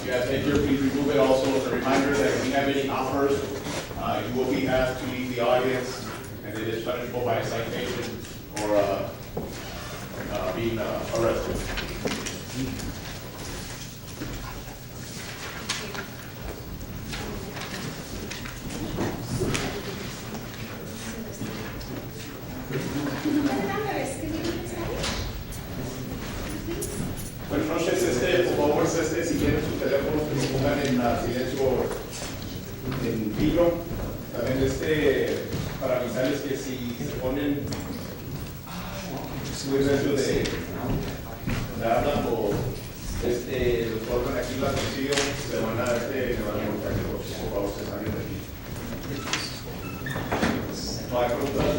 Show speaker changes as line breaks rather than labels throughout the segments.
guys take here, please remove it. Also, as a reminder that if you have any offers, you will be asked to leave the audience, and it is punishable by a citation or being arrested. Buenas noches, por favor, si quieren sus teléfonos que lo pongan en silencio en vibro. También para avisarles que si se ponen muy recio de hablar o los colocan aquí la consigo, se van a multar, que por favor se salgan de aquí. ¿No hay preguntas?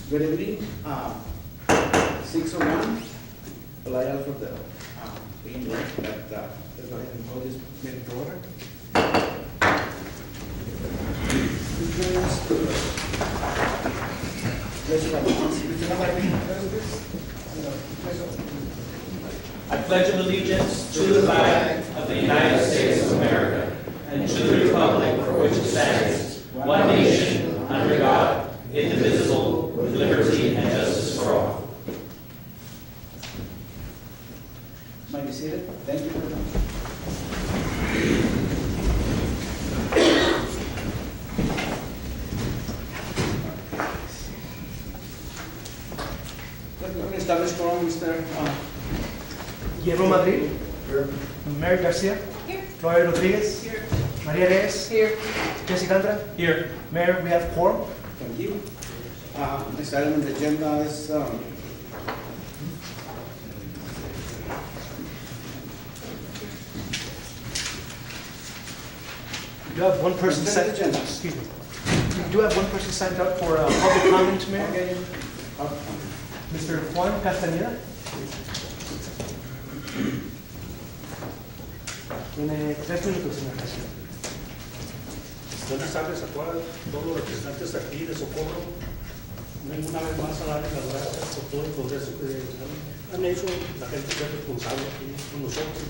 Good evening. 6:01. Allow for the being that let's go ahead and call this meeting to order.
I pledge allegiance to the flag of the United States of America and to the republic for which it stands, one nation, under God, indivisible, with liberty and justice for all.
Might be seated. Thank you very much. Let me establish quorum, Mr.
Guillermo Madrid.
Here.
Mary Garcia.
Here.
Gloria Rodriguez.
Here.
Maria Reyes.
Here.
Jessica Andra.
Here.
Mayor, we have quorum.
Thank you. Next item on the agenda is
You have one person
consent
signed.
agenda.
Excuse me. You do have one person signed up for public comment, Mayor.
Okay.
Mr. Juan Castañeda. Tiene 3 minutos, señor Garcia.
Buenas tardes a todos los representantes aquí de Socorro. Vengo una vez más a darles las gracias por todo el progreso que han hecho la gente que es responsable aquí con nosotros.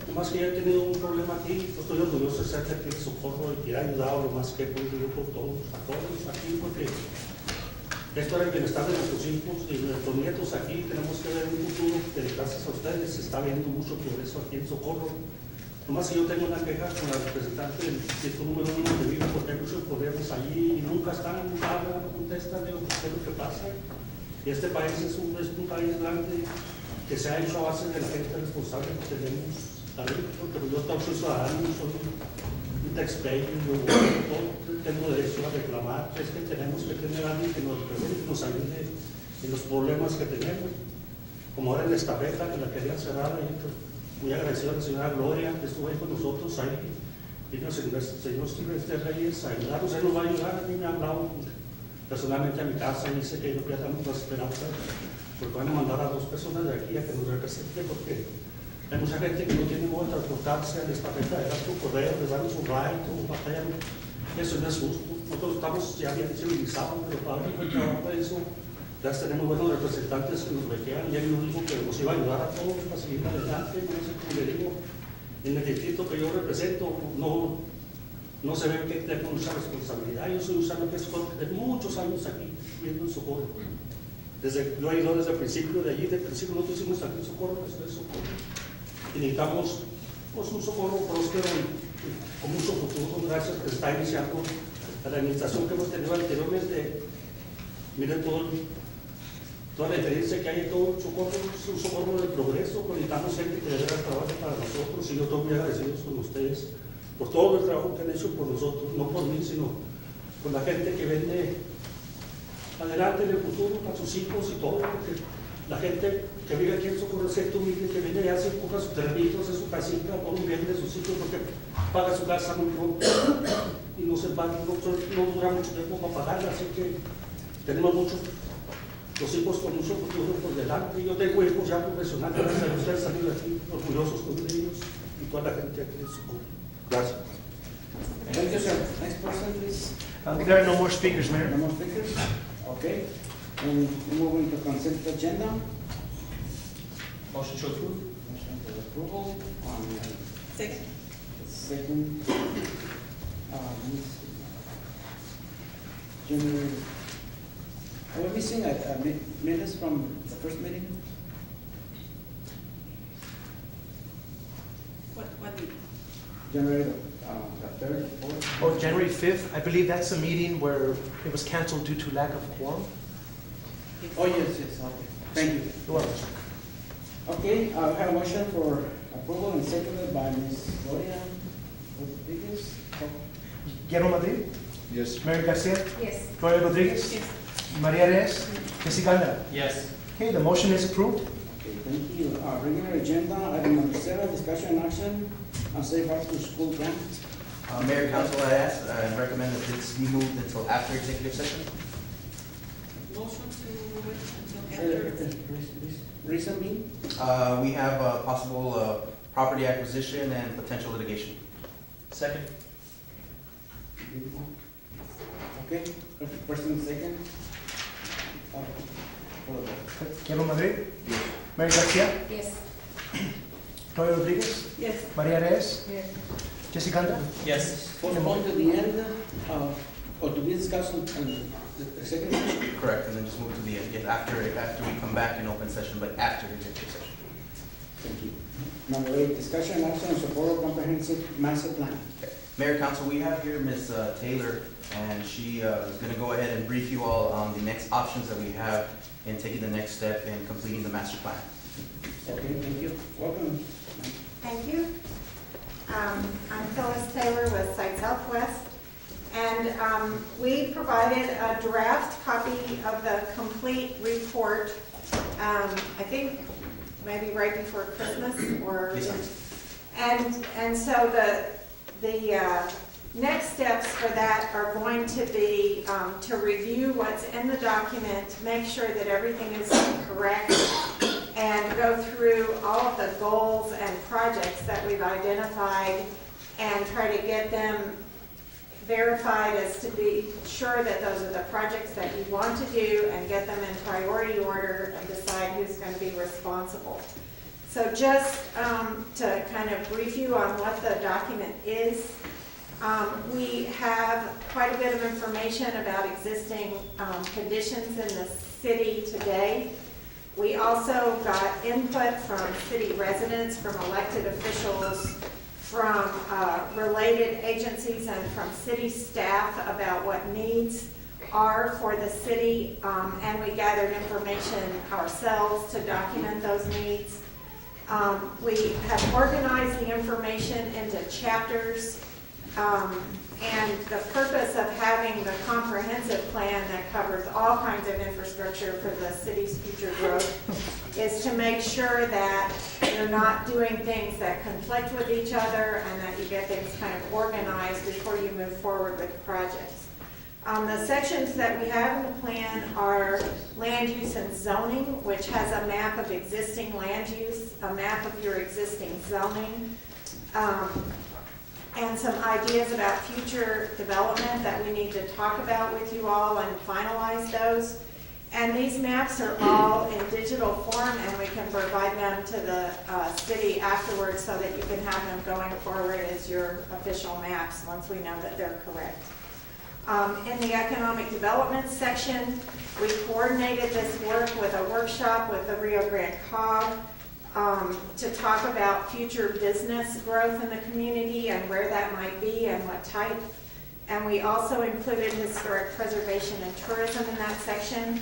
Nomás que yo he tenido un problema aquí, yo estoy orgulloso de ser de aquí de Socorro y que he ayudado lo más que he podido por todos, a todos aquí, porque esto era el bienestar de nuestros hijos y de nuestros nietos aquí. Tenemos que ver un futuro que gracias a ustedes se está viendo mucho progreso aquí en Socorro. Nomás que yo tengo una queja con la representante del distrito número 1 de Vivo, porque hay muchos problemas allí y nunca están, hablan, no contestan de lo que pasa. Y este país es un país grande que se ha hecho a base de la gente responsable que tenemos ahí, porque yo soy ciudadano, soy un taxpayer, yo tengo derecho a reclamar. Es que tenemos que tener a alguien que nos represente, que nos ayude en los problemas que tenemos. Como ahora en la estafeta, que la querían cerrar ahí, muy agradecido a la señora Gloria, que estuvo ahí con nosotros, ahí vino el señor Silvestre Reyes a ayudarnos. Él nos va a ayudar. A mí me ha hablado personalmente a mi casa y dice que no pierdamos la esperanza, porque van a mandar a 2 personas de aquí a que nos representen, porque hay mucha gente que no tiene modo de transportarse a la estafeta, de dar su correo, de dar su ride, o batallan. Eso no es justo. Nosotros estamos ya bien civilizados, pero para mí el trabajo de eso. Ya tenemos buenos representantes que nos bequean y él nos dijo que nos iba a ayudar a todos para seguir adelante. No sé cómo le digo, en el distrito que yo represento no se ve que tengo mucha responsabilidad. Yo soy un sano que de muchos años aquí viviendo en Socorro. Yo he ido desde el principio de allí, desde el principio nosotros hicimos aquí en Socorro, desde Socorro. Y necesitamos pues, un Socorro próspero y con mucho futuro, gracias que se está iniciando a la administración que hemos tenido anteriormente. Miren toda la diferencia que hay en todo Socorro, es un Socorro de progreso, necesitamos gente que de veras trabaje para nosotros y yo estoy muy agradecido con ustedes por todo el trabajo que han hecho por nosotros, no por mí, sino por la gente que vende adelante en el futuro para sus hijos y todo, porque la gente que vive aquí en Socorro es gente humilde, que viene y hace, empuja sus terrenitos, hace su casita, por un bien de sus hijos, porque paga su casa muy pronto y no se va, no dura mucho tiempo para pagarla, así que tenemos muchos, los hijos con mucho futuro por delante. Yo tengo hijos ya profesionales, gracias a ustedes han salido aquí orgullosos con ellos y toda la gente aquí en Socorro. Gracias.
Thank you, sir. Next person, please.
There are no more speakers, Mayor.
No more speakers? Okay. And moving to consent agenda.
Motion to approve?
Motion for approval on
Second.
second. Let me see. January. Are we missing minutes from the first meeting?
What do you?
January the 3rd, 4th?
Oh, January 5th, I believe that's the meeting where it was canceled due to lack of quorum.
Oh, yes, okay. Thank you.
You're welcome.
Okay, I have a motion for approval and seconded by Ms. Gloria Rodriguez.
Guillermo Madrid,
Yes.
Mary Garcia,
Yes.
Gloria Rodriguez,
Yes.
Maria Reyes, Jessica Almera.
Yes.
Okay, the motion is approved.
Okay, thank you. Regular agenda, item number 7, discussion and action on safe routes to school grant.
Mayor, Council, I ask and recommend that this be moved until after executive session.
Motion to move it until after.
Reason being?
We have possible property acquisition and potential litigation.
Second?
Okay, first and second. For the vote.
Guillermo Madrid, Mary Garcia,
Yes.
Gloria Rodriguez,
Yes.
Maria Reyes,
Yes.
Jessica Almera.
Yes.
Postpone to the end, or to be discussed on the second session?
Correct, and then just move to the end, after we come back in open session, but after executive session.
Thank you. Number 8, discussion and action on support of comprehensive master plan.
Okay. Mayor, Council, we have here Ms. Taylor, and she is going to go ahead and brief you all on the next options that we have in taking the next step in completing the master plan.
Okay, thank you. Welcome.
Thank you. I'm Phyllis Taylor with Site Southwest, and we provided a draft copy of the complete report, I think maybe right before Christmas or.
Yes,
And so the next steps for that are going to be to review what's in the document, make sure that everything is correct, and go through all of the goals and projects that we've identified and try to get them verified as to be sure that those are the projects that you want to do and get them in priority order and decide who's going to be responsible. So just to kind of brief you on what the document is, we have quite a bit of information about existing conditions in the city today. We also got input from city residents, from elected officials, from related agencies, and from city staff about what needs are for the city, and we gathered information ourselves to document those needs. We have organized the information into chapters, and the purpose of having the comprehensive plan that covers all kinds of infrastructure for the city's future growth is to make sure that you're not doing things that conflict with each other and that you get things kind of organized before you move forward with projects. The sections that we have in the plan are land use and zoning, which has a map of existing land use, a map of your existing zoning, and some ideas about future development that we need to talk about with you all and finalize those. And these maps are all in digital form, and we can provide them to the city afterwards so that you can have them going forward as your official maps once we know that they're correct. In the economic development section, we coordinated this work with a workshop with the Rio Grande COG to talk about future business growth in the community and where that might be and what type. And we also included historic preservation and tourism in that section.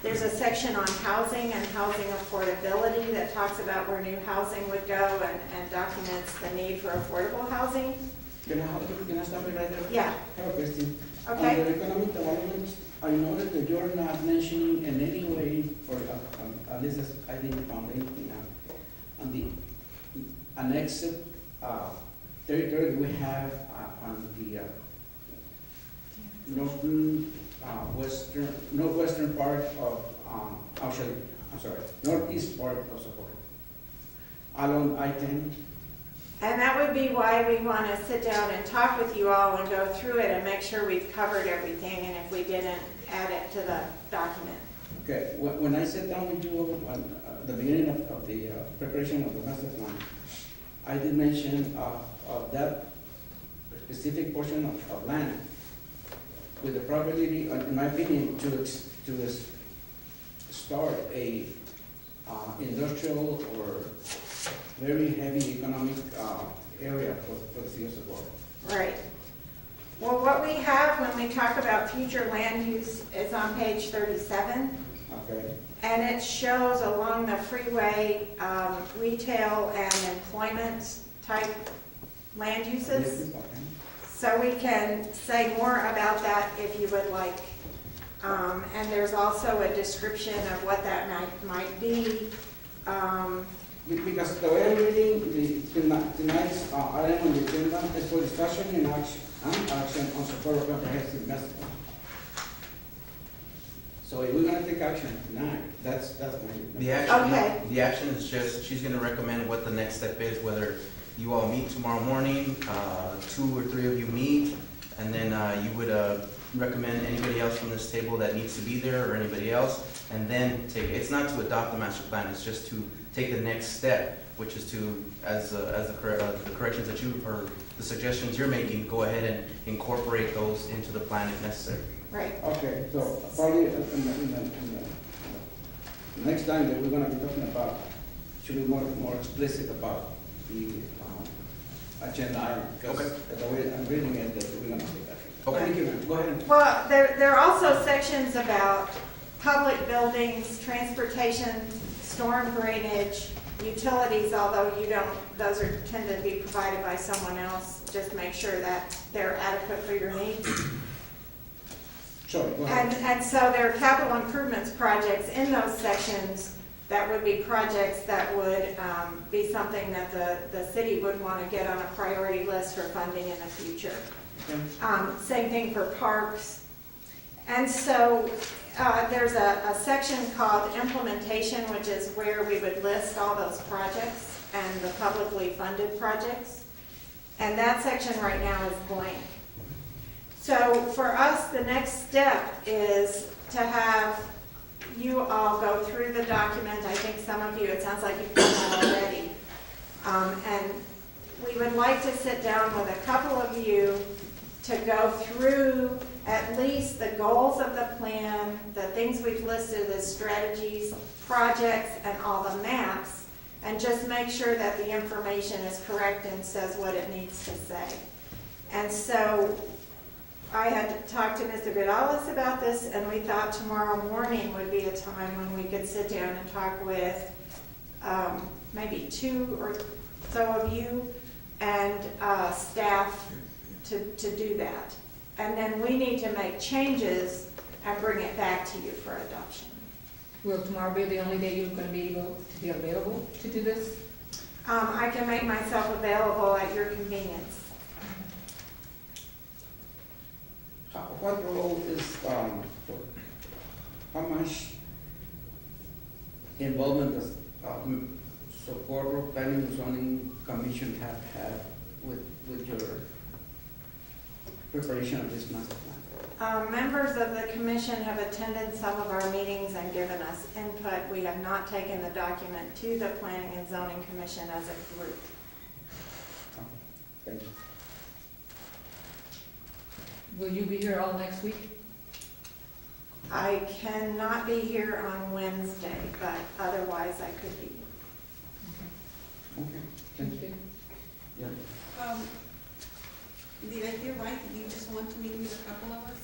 There's a section on housing and housing affordability that talks about where new housing would go and documents the need for affordable housing.
Can I stop it right there?
Yeah,
I have a question.
okay.
Under economic development, I noticed that you're not mentioning in any way, or at least I didn't find anything on the annexed territory we have on the northwestern part of, northeast part of Socorro, along I-10.
And that would be why we want to sit down and talk with you all and go through it and make sure we've covered everything, and if we didn't, add it to the document.
Okay, when I sat down with you at the beginning of the preparation of the master plan, I did mention of that specific portion of land with the probability, in my opinion, to start a industrial or very heavy economic area for the city of Socorro.
Right. Well, what we have when we talk about future land use is on page 37.
Okay,
And it shows along the freeway, retail and employment type land uses.
okay.
So we can say more about that if you would like. And there's also a description of what that might be.
Because the way I'm reading tonight's item on the agenda is for discussion and action on Socorro Comprehensive Master Plan. So if we're gonna take action tonight, that's my.
The action,
Okay.
the action is just, she's gonna recommend what the next step is, whether you all meet tomorrow morning, 2 or 3 of you meet, and then you would recommend anybody else from this table that needs to be there, or anybody else, and then take, it's not to adopt the master plan, it's just to take the next step, which is to, as the corrections that you, or the suggestions you're making, go ahead and incorporate those into the plan if necessary.
Right.
Okay, so probably in the next time that we're gonna be talking about, should be more explicit about the agenda item. Because the way I'm reading it, that we're gonna take action.
Okay.
Thank you, ma'am. Go ahead.
Well, there are also sections about public buildings, transportation, storm drainage, utilities, although you don't, those are tend to be provided by someone else. Just make sure that they're adequate for your needs.
Sure, go ahead.
And so there are capital improvements projects in those sections that would be projects that would be something that the city would want to get on a priority list for funding in the future.
Okay.
Same thing for parks. And so there's a section called implementation, which is where we would list all those projects and the publicly funded projects. And that section right now is blank. So for us, the next step is to have you all go through the document. I think some of you, it sounds like you've done that already. And we would like to sit down with a couple of you to go through at least the goals of the plan, the things we've listed as strategies, projects, and all the maps, and just make sure that the information is correct and says what it needs to say. And so I had talked to Mr. Vidales about this, and we thought tomorrow morning would be a time when we could sit down and talk with maybe 2 or so of you and staff to do that. And then we need to make changes and bring it back to you for adoption.
Will tomorrow be the only day you're going to be able to be available to do this?
I can make myself available at your convenience.
What role is, how much involvement does Socorro Planning and Zoning Commission have had with your preparation of this master plan?
Members of the commission have attended some of our meetings and given us input. We have not taken the document to the Planning and Zoning Commission as a group.
Thank you.
Will you be here all next week?
I cannot be here on Wednesday, but otherwise I could be.
Okay, thank you. Yeah.
Did I hear right, that you just want to meet with a couple of us?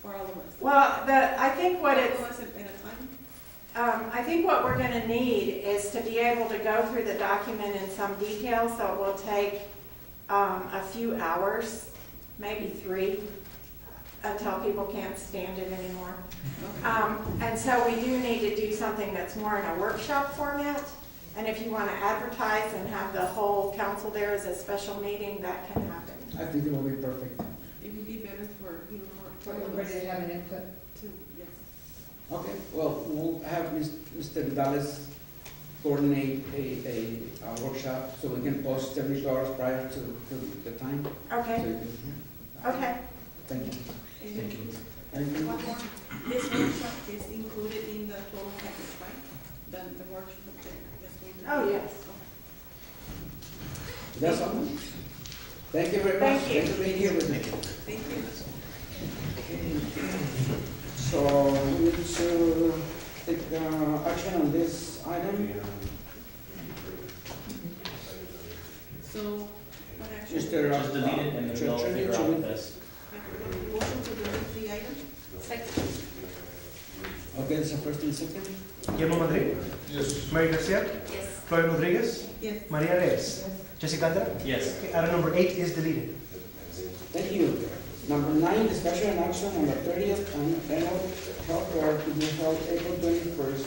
for all of us?
Well, I think what it's,
All of us at a time?
I think what we're gonna need is to be able to go through the document in some detail, so it will take a few hours, maybe 3, until people can't stand it anymore. And so we do need to do something that's more in a workshop format. And if you want to advertise and have the whole council there as a special meeting, that can happen.
I think it will be perfect.
It would be better for, you know,
For
for all of
everybody
us
to have an input.
to, yes.
Okay, well, we'll have Mr. Vidales coordinate a workshop so we can post 72 hours prior to the time.
Okay,
So,
okay.
thank you.
Thank you.
Anything?
One more, this workshop is included in the total package, right? The workshop that's going to be.
Oh, yes.
That's all. Thank you very much.
Thank you.
Thanks for being here with me.
Thank you.
So we need to take action on this item.
So, what action?
Mr.
Just delete it and then we'll figure out the best.
Motion to delete the item?
Second.
Okay, this is first and second.
Guillermo Madrid.
Yes.
Mary Garcia.
Yes.
Floyd Rodriguez.
Yes.
Maria Reyes. Jessica Andra.
Yes.
Okay, item number 8 is deleted.
Thank you. Number 9, discussion and action on the 30th annual health fair to be held April 21st,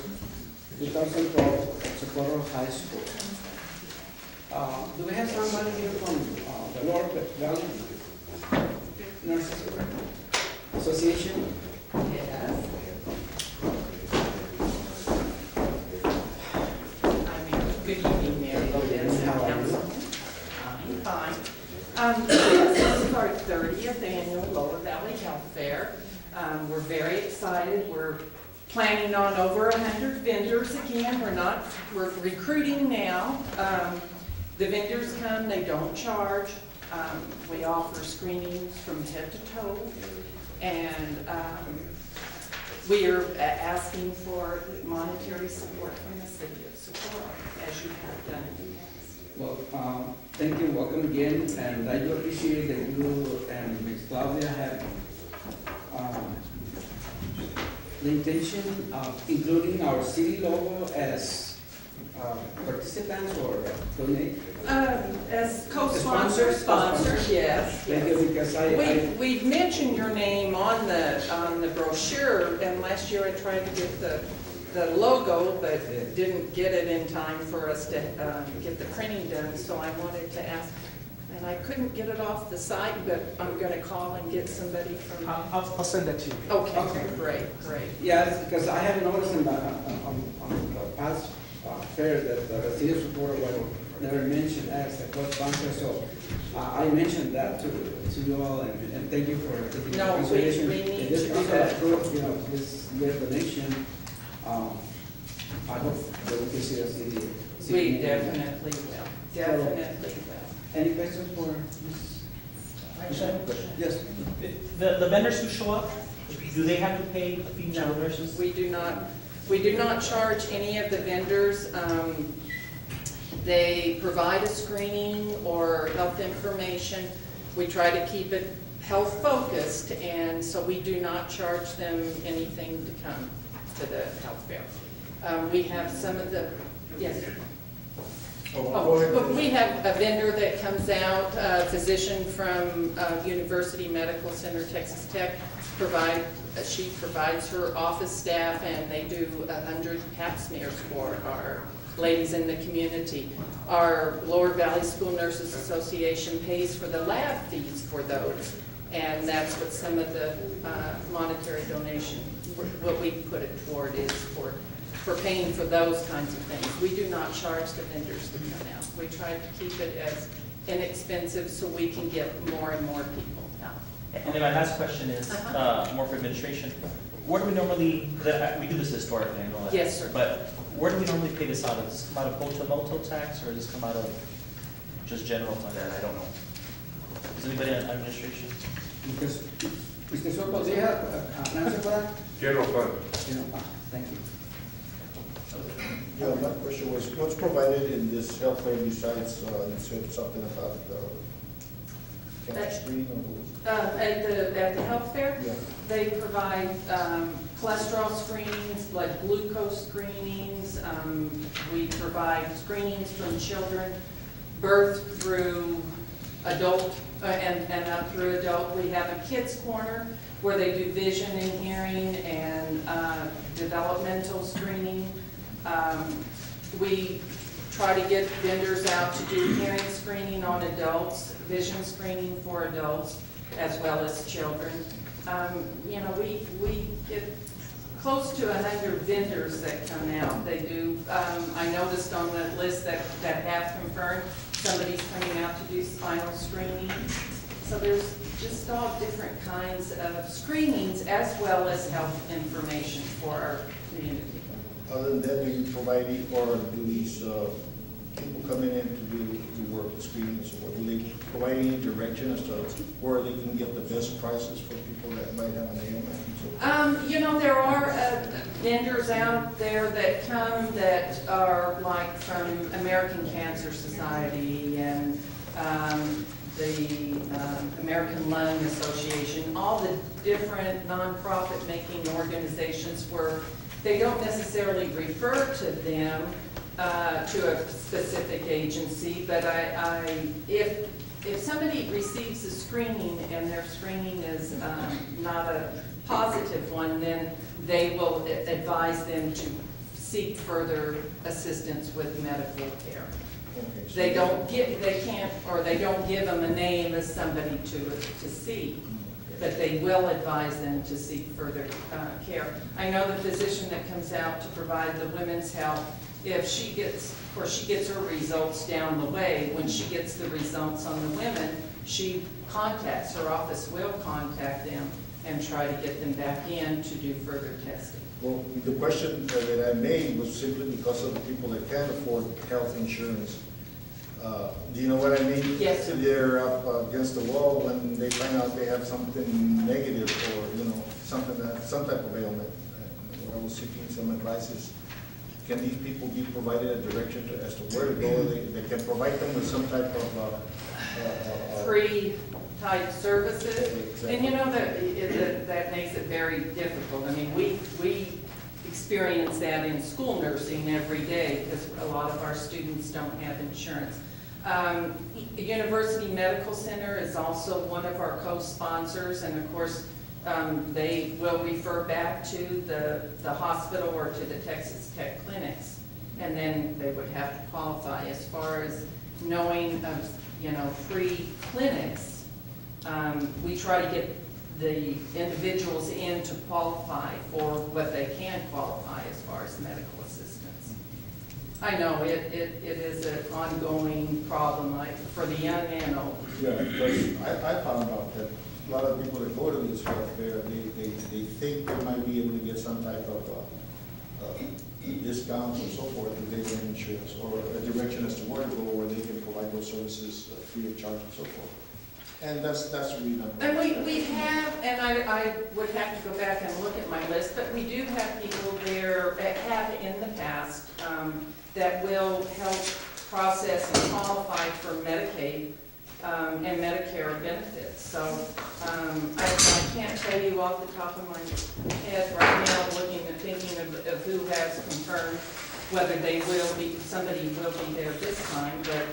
2012 at Socorro High School. Do we have somebody here from the Lower Valley Nurses Association?
Yes. Good evening, Mary Lopez, and council. I'm fine. This is our 30th annual Lower Valley Health Fair. We're very excited. We're planning on over 100 vendors again. We're recruiting now. The vendors come, they don't charge. We offer screenings from head to toe. And we are asking for monetary support from the city of Socorro, as you have done in the past.
Well, thank you, welcome again, and I do appreciate that you and Ms. Claudia have the intention of including our city logo as participants or donate.
As co-sponsors, sponsors, yes.
Thank you, because
We've mentioned your name on the brochure, and last year I tried to get the logo, but didn't get it in time for us to get the printing done, so I wanted to ask, and I couldn't get it off the site, but I'm gonna call and get somebody from.
I'll send that to you.
Okay, great.
yes, because I have noticed on the past fair that the city of Socorro was never mentioned as a co-sponsor, so I mentioned that to you all, and thank you for taking
No, we
consideration.
need
If
to
this
do
council
that.
approves, this year's donation, I hope that we can see a city.
We definitely will, definitely will.
Any questions for Ms.?
I just have a question.
Yes.
The vendors who show up, do they have to pay a fee to the nurses?
We do not charge any of the vendors. They provide a screening or health information. We try to keep it health focused, and so we do not charge them anything to come to the health fair. We have some of the, yes. But we have a vendor that comes out, a physician from University Medical Center, Texas Tech, she provides her office staff, and they do 100 pap smears for our ladies in the community. Our Lower Valley School Nurses Association pays for the lab fees for those, and that's what some of the monetary donation, what we put it toward is for paying for those kinds of things. We do not charge the vendors to come out. We try to keep it as inexpensive so we can get more and more people out.
And then my last question is, more for administration. Where do we normally, we do this historically, I know that.
Yes, sir.
But where do we normally pay this out of? Does this come out of hotel motel tax, or does this come out of just general fund? I don't know. Does anybody in administration?
Because, Mr. Soto, do you have an answer for that?
General fund.
Thank you.
Yeah, my question was, what's provided in this health fair besides, you said something about screen or?
At the health fair,
Yeah.
they provide cholesterol screenings, blood glucose screenings. We provide screenings from children, birth through adult, and up through adult. We have a kids corner where they do vision and hearing and developmental screening. We try to get vendors out to do hearing screening on adults, vision screening for adults, as well as children. You know, we get close to 100 vendors that come out. They do, I noticed on the list that have confirmed, somebody's coming out to do spinal screening. So there's just all different kinds of screenings as well as health information for our community.
Other than that, do you provide, or do these people coming in to work the screenings, or do they provide any direction as to where they can get the best prices for people that might have an ailment? And so
You know, there are vendors out there that come that are like from American Cancer Society and the American Lung Association, all the different nonprofit making organizations where they don't necessarily refer to them to a specific agency, but if somebody receives a screening and their screening is not a positive one, then they will advise them to seek further assistance with medical care.
okay, so
They don't give them a name as somebody to see, but they will advise them to seek further care. I know the physician that comes out to provide the women's health, if she gets her results down the way, when she gets the results on the women, her office will contact them and try to get them back in to do further testing.
Well, the question that I made was simply because of the people that can't afford health insurance. Do you know what I mean?
Yes, sir.
They're up against the wall when they find out they have something negative, or, you know, some type of ailment. I was seeking some advice. Can these people be provided a direction as to where to go? They can provide them with some type of
Free type services.
Exactly.
And you know, that makes it very difficult. I mean, we experience that in school nursing every day because a lot of our students don't have insurance. University Medical Center is also one of our co-sponsors, and of course, they will refer back to the hospital or to the Texas Tech clinics, and then they would have to qualify. As far as knowing of, you know, free clinics, we try to get the individuals in to qualify for what they can qualify as far as medical assistance. I know it is an ongoing problem, like for the young and old.
Yeah, because I found out that a lot of people that go to this health fair, they think they might be able to get some type of discounts and so forth if they get insurance, or a direction as to where to go where they can provide those services free of charge and so forth. And that's the reason.
And we have, and I would have to go back and look at my list, but we do have people there that have in the past that will help process and qualify for Medicaid and Medicare benefits. So I can't tell you off the top of my head right now, looking and thinking of who has confirmed whether somebody will be there this time, but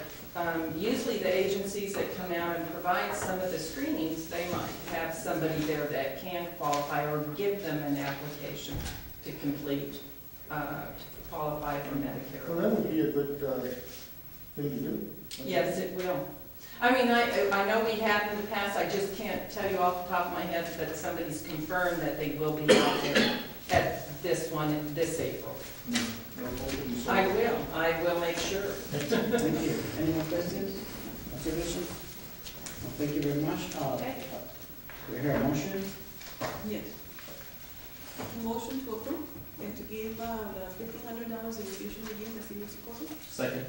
usually the agencies that come out and provide some of the screenings, they might have somebody there that can qualify or give them an application to complete, to qualify for Medicare.
Well, that would be a good thing to do.
Yes, it will. I mean, I know we have in the past, I just can't tell you off the top of my head that somebody's confirmed that they will be out there at this one, this April. I will make sure.
Thank you. Any more questions, observations? Well, thank you very much.
Okay.
We hear a motion?
Yes. Motion to approve and to give the $1,500 in tuition again to senior support.
Second.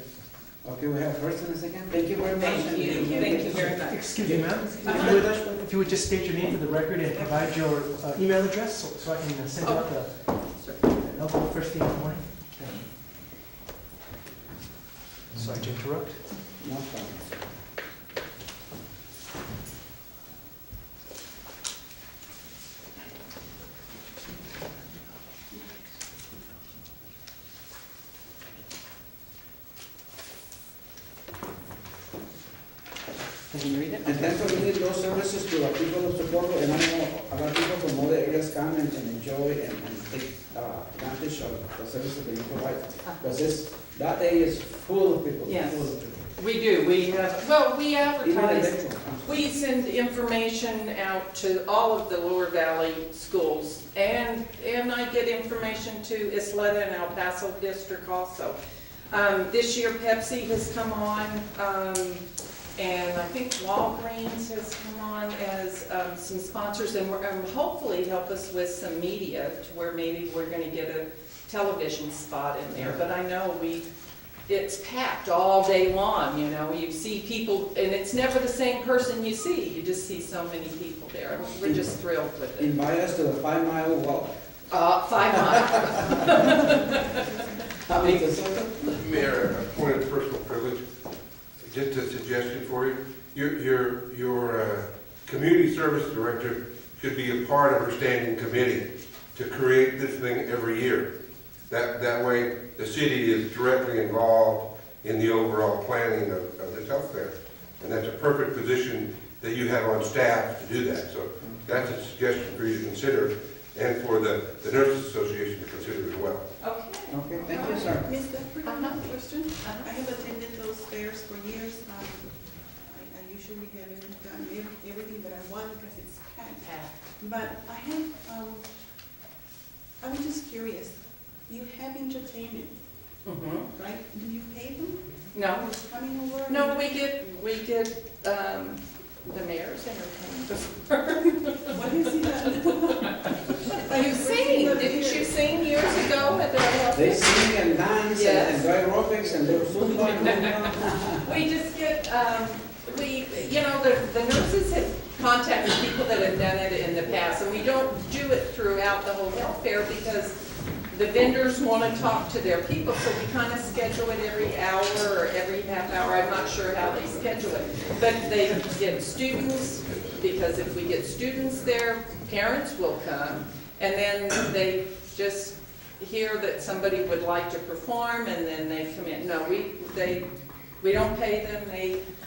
Okay, we have first and a second. Thank you very much.
Thank you very much.
Excuse me, ma'am. If you would just state your name for the record and provide your email address so I can send out the, I'll go first thing in the morning. Sorry to interrupt.
No problem.
can read it.
And thanks for bringing those services to our people of Socorro, and I know a lot of people from other areas come and enjoy and take advantage of the services that you provide. Because that day is full of people.
Yes.
Full of people.
We do, we have, well, we
Even
advertise,
electrical.
we send information out to all of the Lower Valley schools, and I get information to Isleta and El Paso District also. This year Pepsi has come on, and I think Walgreens has come on as some sponsors, and hopefully help us with some media to where maybe we're gonna get a television spot in there, but I know it's packed all day long, you know, you see people, and it's never the same person you see, you just see so many people there. We're just thrilled with it.
Invite us to the 5-mile walk.
5 miles.
How many is it?
Mayor, a point of personal privilege, just a suggestion for you. Your community service director should be a part of her standing committee to create this thing every year. That way, the city is directly involved in the overall planning of this health fair. And that's a perfect position that you have on staff to do that. So that's a suggestion for you to consider, and for the Nurses Association to consider as well.
Okay.
Okay, thank you, sir.
Ms. Bedford, I have a question. I have attended those fairs for years. I usually haven't done everything that I want because it's packed. But I was just curious. You have entertainment, right? Do you pay them?
No,
Who's coming over?
no, we get the mayor's entertainment.
What is it that?
You sing, didn't you sing years ago at the health
They
fair?
sing and dance
Yes.
and do aerobics and do Zumba.
We just get, the nurses have contacted people that have done it in the past, and we don't do it throughout the whole health fair because the vendors want to talk to their people, so we kind of schedule it every hour or every half hour. I'm not sure how they schedule it. But they get students, because if we get students there, parents will come, and then they just hear that somebody would like to perform, and then they come in. No, we don't pay them.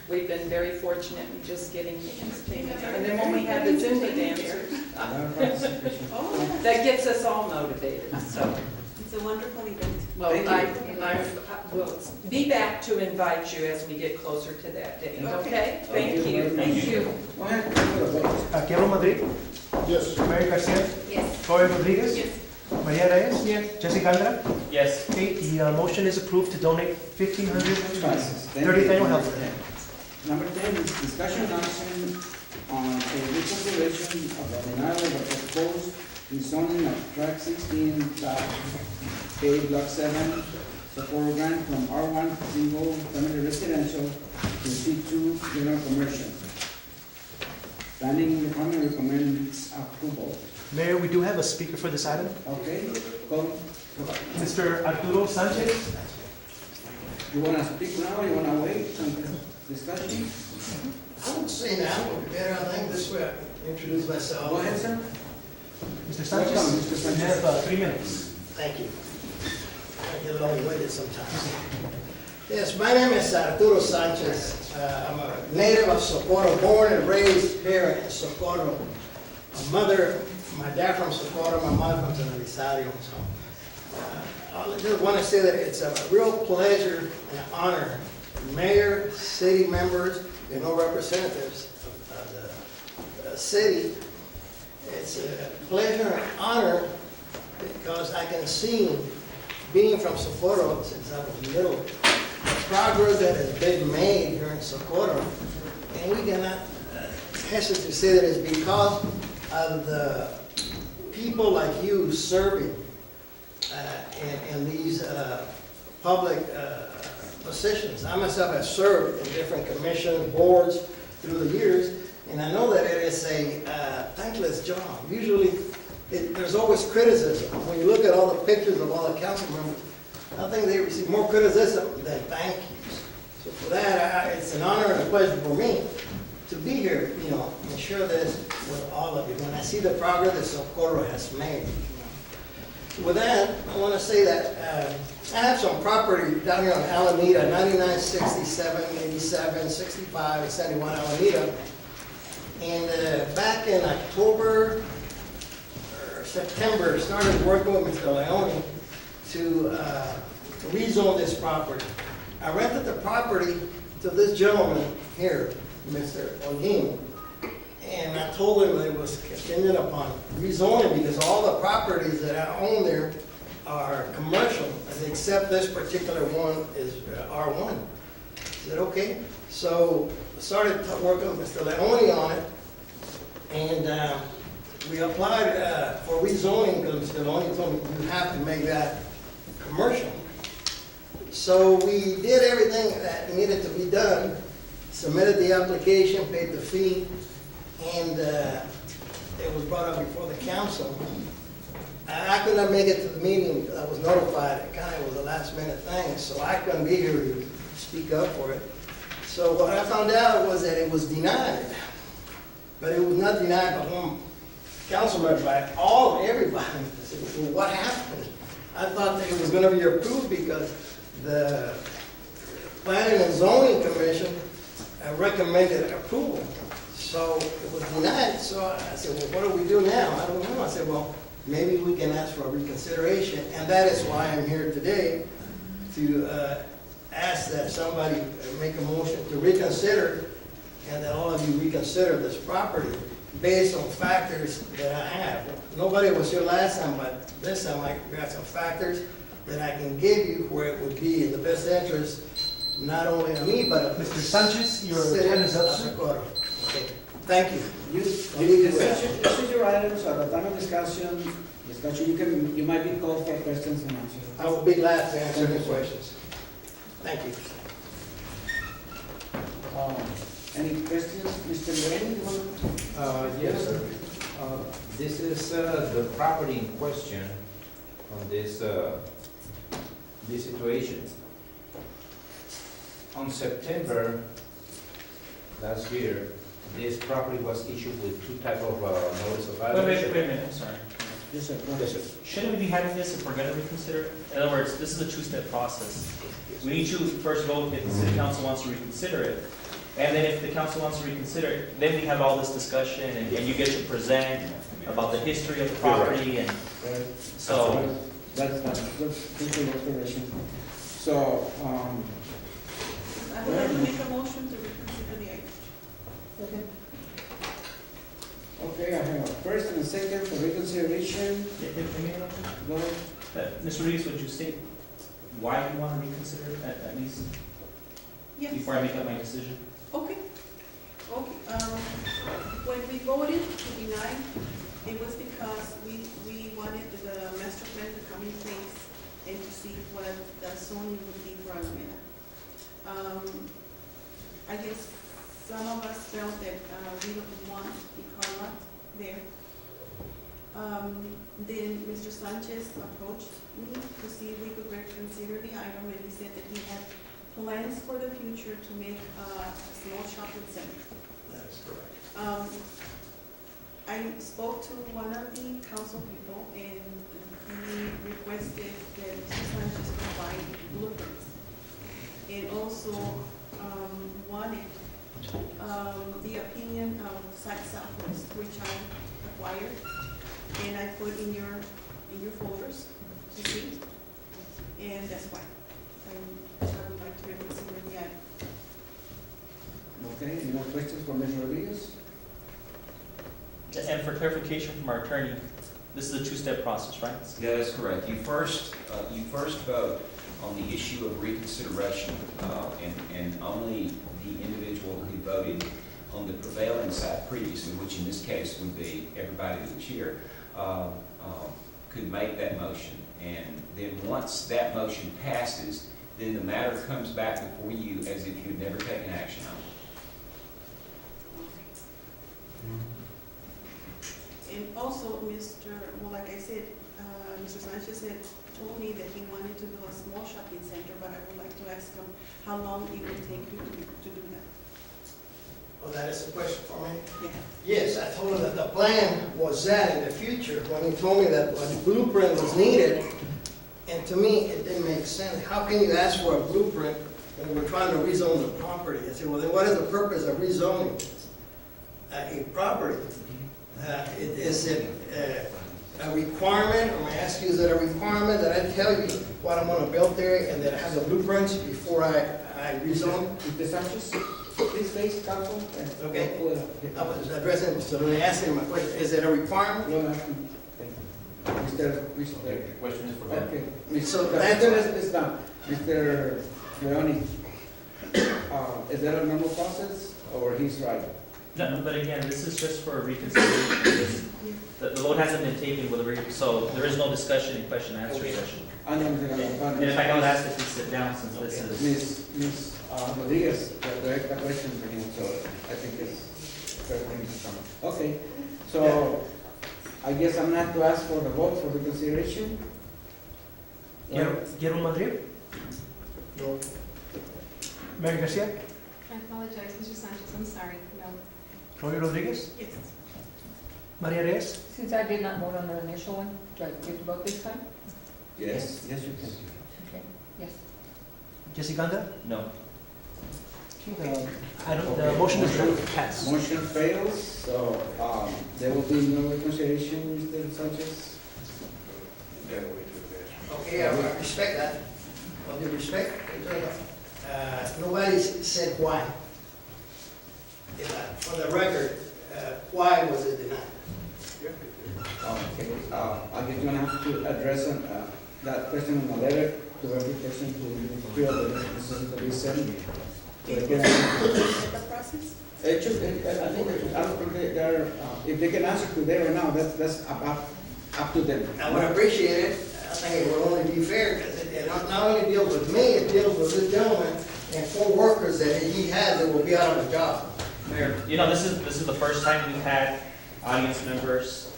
We've been very fortunate in just getting the entertainment. And then when we have the Zumba dancers, that gets us all motivated, so.
It's a wonderful event.
Well,
Thank
I will be back to invite you as we get closer to that date, okay? Thank you.
Thank you. Go ahead, go for the vote.
Quiero Madrid,
Yes.
Mary Garcia,
Yes.
Gloria Rodriguez,
Yes.
Maria Reyes, Jessica Andra.
Yes.
Okay, the motion is approved to donate 1,500
Passes. Thank
30th
you.
annual health fair.
Number 10 is discussion action on a reconsideration of the denial of the proposed rezoning of track 16, K block 7, Socorro grant from R1 single family residential to C2 general commercial. Planning Department recommends approval.
Mayor, we do have a speaker for this item.
Okay, call.
Mr. Arturo Sanchez.
You wanna speak now, you wanna wait until discussion?
I would say now would be better, I think, this way I can introduce myself.
Go ahead, sir.
Mr.
Welcome,
Sanchez,
Mr.
you
Sanchez.
have 3 minutes.
Thank you. I get long-winded sometimes. Yes, my name is Arturo Sanchez. I'm a native of Socorro, born and raised here in Socorro. My dad from Socorro, my mother from San Elizario. So, I just want to say that it's a real pleasure and honor, mayor, city members, and all representatives of the city. It's a pleasure and honor because I can see, being from Socorro since I was little, the progress that has been made here in Socorro. And we cannot hesitate to say that it's because of the people like you serving in these public positions. I myself have served in different commissions, boards through the years, and I know that it is a thankless job. Usually, there's always criticism. When you look at all the pictures of all the council members, I think they receive more criticism than thank yous. So for that, it's an honor and a pleasure for me to be here, and share this with all of you. When I see the progress that Socorro has made, with that, I want to say that I have some property down here on Alameda, 99, 67, 87, 65, and 71 Alameda. And back in October or September, started working with Mr. Leone to rezone this property. I rented the property to this gentleman here, Mr. Olguin. And I told him that it was contingent upon rezoning because all the properties that I own there are commercial, except this particular one is R1. I said, okay. So I started working with Mr. Leone on it, and we applied for rezoning because Mr. Leone told me you have to make that commercial. So we did everything that needed to be done, submitted the application, paid the fee, and it was brought up before the council. I could not make it to the meeting. I was notified. It kind of was a last minute thing, so I couldn't be here to speak up for it. So what I found out was that it was denied, but it was not denied by one council member, by everybody. I said, well, what happened? I thought that it was going to be approved because the Planning and Zoning Commission recommended approval. So it was denied, so I said, well, what do we do now? I don't know. I said, well, maybe we can ask for a reconsideration, and that is why I'm here today, to ask that somebody make a motion to reconsider, and that all of you reconsider this property based on factors that I have. Nobody was here last time, but this time I got some factors that I can give you where it would be in the best interest, not only of me, but of
Mr. Sanchez, your time is up, sir.
Okay. Thank you.
This is your items, at the time of discussion, you might be called for questions and answers.
I will be glad to answer any questions. Thank you.
Any questions, Mr. Lane?
Yes, sir. This is the property in question on this situation. On September last year, this property was issued with two type of notice of violation.
Wait a minute, I'm sorry.
Yes, sir.
Yes, sir.
Shouldn't we be having this if we're gonna reconsider it? In other words, this is a two-step process. We need to first vote if the city council wants to reconsider it. And then if the council wants to reconsider it, then we have all this discussion and you get to present about the history of the property and so.
That's good explanation. So,
I would like to make a motion to reconsider the item.
okay, I have a first and a second for reconsideration. Go ahead.
Mr. Rodriguez, would you state why you want to reconsider it at least
Yes.
before I make up my decision?
Okay. Okay. When we voted to deny, it was because we wanted the master plan to come in place and to see what the zoning would be for Alameda. I guess some of us felt that we don't want the car lot there. Then Mr. Sanchez approached me to see if we could reconsider the item, and he said that he had plans for the future to make a small shopping center.
That is correct.
I spoke to one of the council people, and he requested that Mr. Sanchez provide blueprints. And also wanted the opinion of Site Southwest, which I acquired, and I put in your folders to see. And that's why I would like to reconsider the item.
Okay, any more questions for Ms. Rodriguez?
And for clarification from our attorney, this is a two-step process, right?
That is correct. You first vote on the issue of reconsideration, and only the individual who voted on the prevailing side previously, which in this case would be everybody that was here, could make that motion. And then once that motion passes, then the matter comes back before you as if you had never taken action on it.
And also, like I said, Mr. Sanchez told me that he wanted to do a small shopping center, but I would like to ask him how long it would take you to do that.
Oh, that is a question for me?
Yeah.
Yes, I told him that the plan was that in the future, when he told me that a blueprint was needed, and to me, it didn't make sense. How can you ask for a blueprint when we're trying to rezone the property? I said, well, then what is the purpose of rezoning a property? Is it a requirement, or I ask you, is it a requirement that I tell you what I'm gonna build there and that I have the blueprints before I rezone?
Mr. Sanchez, please face council.
Okay. I was addressing, so let me ask him my question, is it a requirement?
No, no, thank you. Mr.
The question is for Ben.
Okay,
So
the
that's-
answer is done. Mr. Leoni, is that a normal process, or he's right?
No, but again, this is just for reconsideration. The vote hasn't been taken with so there is no discussion in question and answer
Okay.
session.
I know,
And if I don't ask that you sit down, since this is.
Ms. Rodriguez, direct a question for him, so I think it's fair for him to come. Okay, so I guess I'm not to ask for the vote for reconsideration?
Guillermo Madrid?
No.
Mary Garcia?
I apologize, Mr. Sanchez, I'm sorry, no.
Roy Rodriguez?
Yes.
Maria Reyes?
Since I did not vote on the initial one, do I get to vote this time?
Yes, yes, you can.
Okay, yes.
Jesse Ganda?
No.
The motion is passed.
Motion fails, so there will be no reconsideration, Mr. Sanchez.
Okay, I respect that. All due respect, nobody said why. For the record, why was it denied?
Okay, I guess you're gonna have to address that question in a letter to every person who feel that this is to be sent.
The process?
It should, I think, I don't think they're, if they can answer today or now, that's up to them.
I would appreciate it. I think it would only be fair, because it not only deals with me, it deals with this gentleman and 4 workers that he has that will be out of a job.
Mayor, you know, this is the first time we've had audience members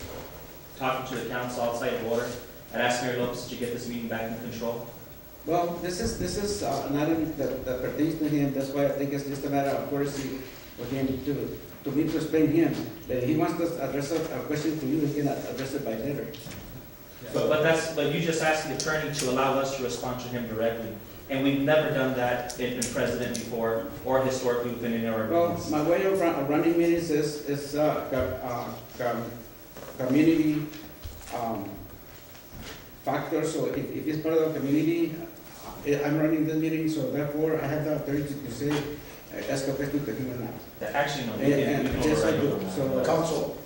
talking to the council outside of order. I'd ask Mayor Lopez to get this meeting back in control.
Well, this is an item that pertains to him, that's why I think it's just a matter of courtesy for him to me to explain him, that if he wants to address a question to you, he can address it by letter.
But you just asked the attorney to allow us to respond to him directly. And we've never done that in precedent before, or historically within any of our
Well,
meetings.
my way of running meetings is community factor, so if it's part of the community, I'm running this meeting, so therefore I have the authority to say, ask a question to him or not.
Actually, no, we
And
can
yes, I
override
do,
it.
so.
Council.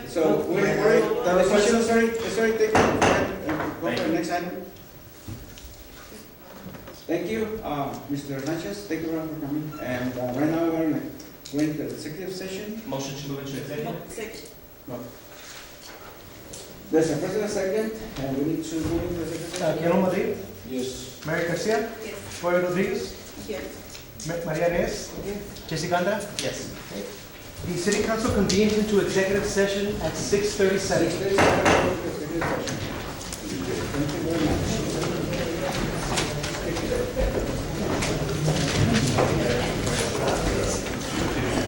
So, the decision is already taken, go for the next item. Thank you, Mr. Sanchez, thank you very much for coming, and right now we're going to go into the executive session.
Motion to move into executive?
Second.
There's a first and a second, and we need to move into executive session.
Guillermo Madrid?
Yes.
Mary Garcia?
Yes.
Roy Rodriguez?
Yes.
Maria Reyes? Jesse Ganda?
Yes.
The city council convenes into executive session at 6:37.
Thank you very much.